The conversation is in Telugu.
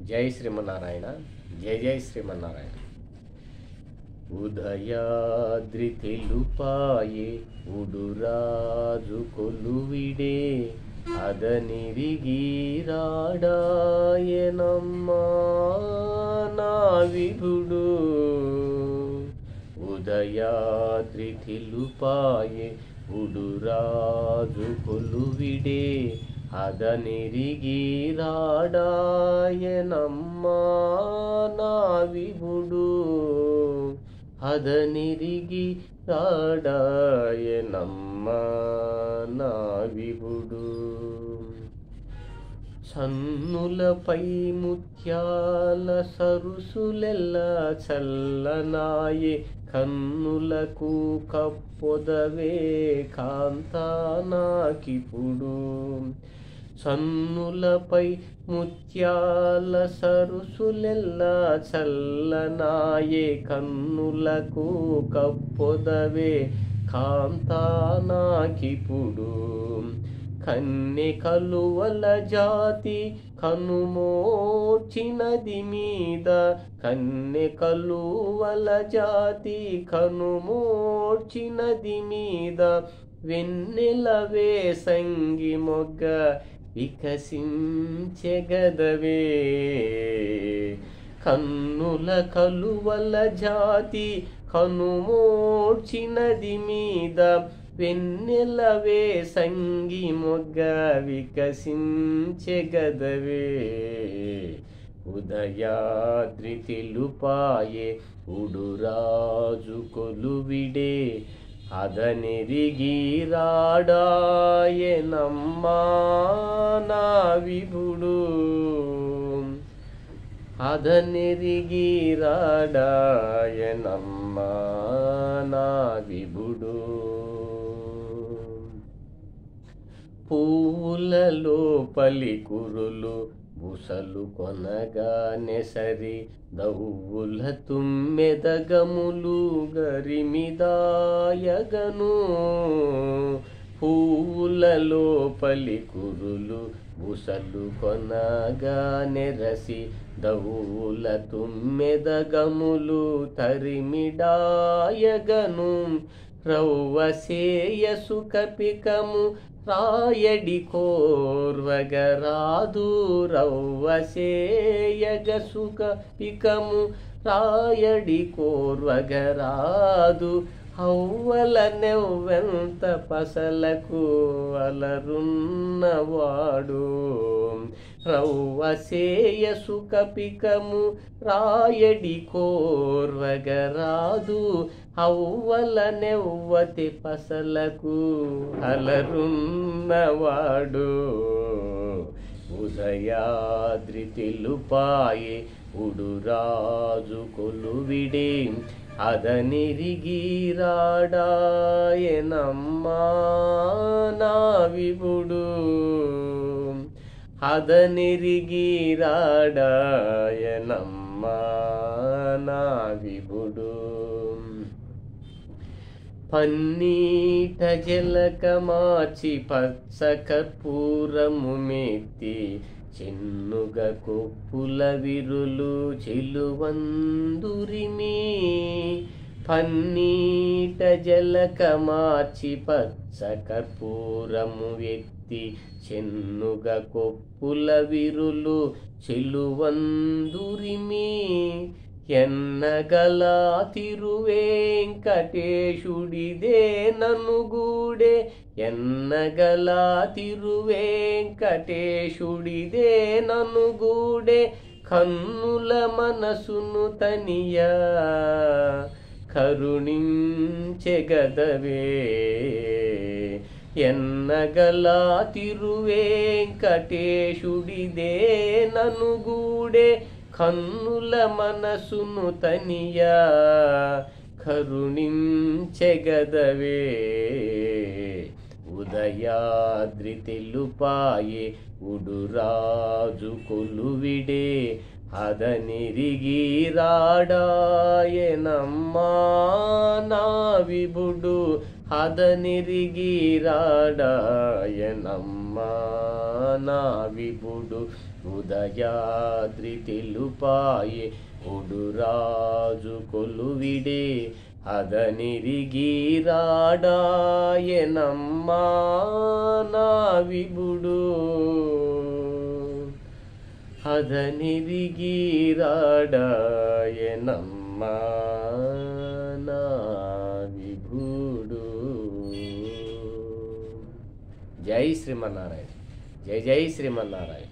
జై శ్రీమన్నారాయణ. జై జై శ్రీమన్నారాయణ. ఉదయాద్రి తెలుపాయే ఉడురాజు కొలువిడే అదనిరిగిరాడాయనమ్మా నా విభుడు. ఉదయాద్రి తెలుపాయే ఉడురాజు కొలువిడే అదనిరిగిరాడాయనమ్మా నా విభుడు. అదనిరిగిరాడాయనమ్మా నా విభుడు. సన్నులపై ముత్యాల సరుసులెల్లా చల్లనాయే కన్నులకు కప్పొదవే కాంతా నాకిప్పుడు. సన్నులపై ముత్యాల సరుసులెల్లా చల్లనాయే కన్నులకు కప్పొదవే కాంతా నాకిప్పుడు. కన్నె కలువల జాతి కనుమోర్చినది మీద, కన్నె కలువల జాతి కనుమోర్చినది మీద, వెన్నెల వేసంగి మొగ్గ వికసించెగదవే. కన్నుల కలువల జాతి కనుమోర్చినది మీద, వెన్నెల వేసంగి మొగ్గ వికసించెగదవే. ఉదయాద్రి తెలుపాయే ఉడురాజు కొలువిడే అదనిరిగిరాడాయనమ్మా నా విభుడు. అదనిరిగిరాడాయనమ్మా నా విభుడు. పూలలో పలికురులు బుసలు కొనగా నెసరి, దవ్వుల తుమ్మెదగములు గరిమిదాయగను. పూలలో పలికురులు బుసలు కొనగా నెరసి, దవ్వుల తుమ్మెదగములు తరిమిడాయగను. రవ్వసేయసు కపికము రాయడి కోర్వగరాదు, రవ్వసేయగసు కపికము రాయడి కోర్వగరాదు. హవ్వల నెవ్వెంత పసలకు అలరున్నవాడు. రవ్వసేయసు కపికము రాయడి కోర్వగరాదు, హవ్వల నెవ్వతి పసలకు అలరున్నవాడు. ఉదయాద్రి తెలుపాయే ఉడురాజు కొలువిడే అదనిరిగిరాడాయనమ్మా నా విభుడు. అదనిరిగిరాడాయనమ్మా నా విభుడు. పన్నీట జలక మార్చి పచ్చ కర్పూరము మెత్తి, చెన్నుగ కొప్పుల విరులు చెలువందురిమి. పన్నీట జలక మార్చి పచ్చ కర్పూరము ఎత్తి, చెన్నుగ కొప్పుల విరులు చెలువందురిమి. ఎన్నగల తిరువేంకటేశుడిదే ననుగూడే, ఎన్నగల తిరువేంకటేశుడిదే ననుగూడే. కన్నుల మనసును తనియా కరుణించెగదవే. ఎన్నగల తిరువేంకటేశుడిదే ననుగూడే, కన్నుల మనసును తనియా కరుణించెగదవే. ఉదయాద్రి తెలుపాయే ఉడురాజు కొలువిడే అదనిరిగిరాడాయనమ్మా నా విభుడు. అదనిరిగిరాడాయనమ్మా నా విభుడు. ఉదయాద్రి తెలుపాయే ఒడురాజు కొలువిడే అదనిరిగి రాడాయనమ్మా నా విభుడు అదనిరిగి రాడాయనమ్మా నా విభుడు. జై శ్రీమన్నారాయణ. జై జై శ్రీమన్నారాయణ.